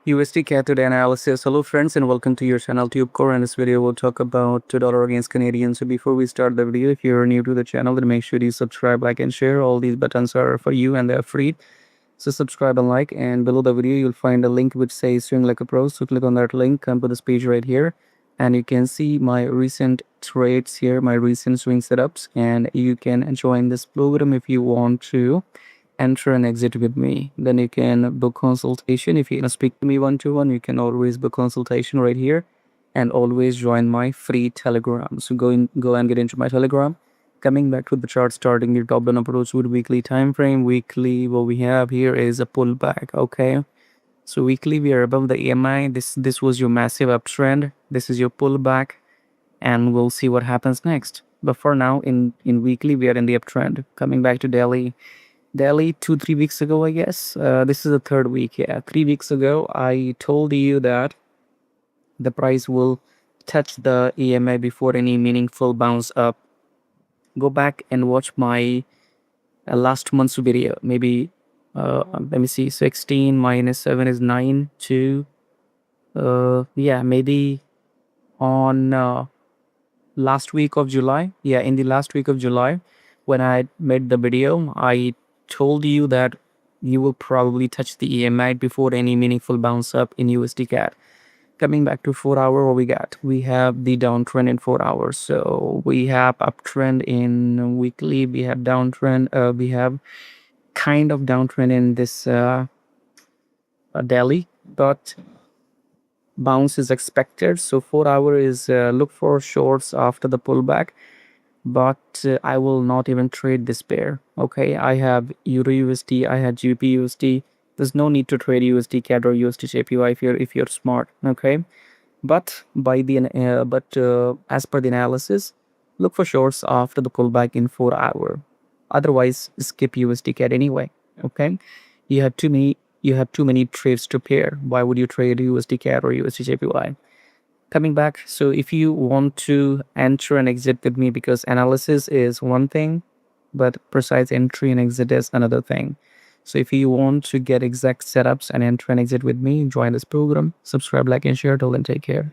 USDCAD today analysis. Hello friends and welcome to your channel TubeCore. In this video we'll talk about $2 against Canadian. So before we start the video, if you're new to the channel, then make sure you subscribe, like and share. All these buttons are for you and they're free. So subscribe and like, and below the video you'll find a link which says swing like a pro. So click on that link, come to this page right here, and you can see my recent trades here, my recent swing setups, and you can join this program if you want to enter and exit with me. Then you can book consultation. If you want to speak to me one-to-one, you can always book consultation right here, and always join my free Telegram. So go and get into my Telegram. Coming back to the chart, starting your top down approach with weekly time frame. Weekly, what we have here is a pullback. Okay, so weekly we are above the EMI. This was your massive uptrend. This is your pullback, and we'll see what happens next. But for now, in weekly we are in the uptrend. Coming back to Delhi 2-3 weeks ago, I guess. This is the third week. Yeah, 3 weeks ago I told you that the price will touch the EMI before any meaningful bounce up. Go back and watch my last month's video. Maybe let me see, 16 minus 7 is 9. 2 yeah, maybe on last week of July. Yeah, in the last week of July when I made the video, I told you that you will probably touch the EMI before any meaningful bounce up in USDCAD. Coming back to 4 hour, what we got? We have the downtrend in 4 hours. So we have uptrend in weekly, we have downtrend, we have kind of downtrend in this daily, but bounce is expected. So 4 hour is look for shorts after the pullback, but I will not even trade this pair. Okay, I have Euro USD, I have GBP USD. There's no need to trade USD CAD or USD JPY if you're smart. Okay, but as per the analysis, look for shorts after the pullback in 4 hour. Otherwise, skip USD CAD anyway. Okay, you have too many trades to pair. Why would you trade USD CAD or USD JPY? Coming back, so if you want to enter and exit with me, because analysis is one thing but precise entry and exit is another thing. So if you want to get exact setups and enter and exit with me, join this program, subscribe, like and share. Till then, take care.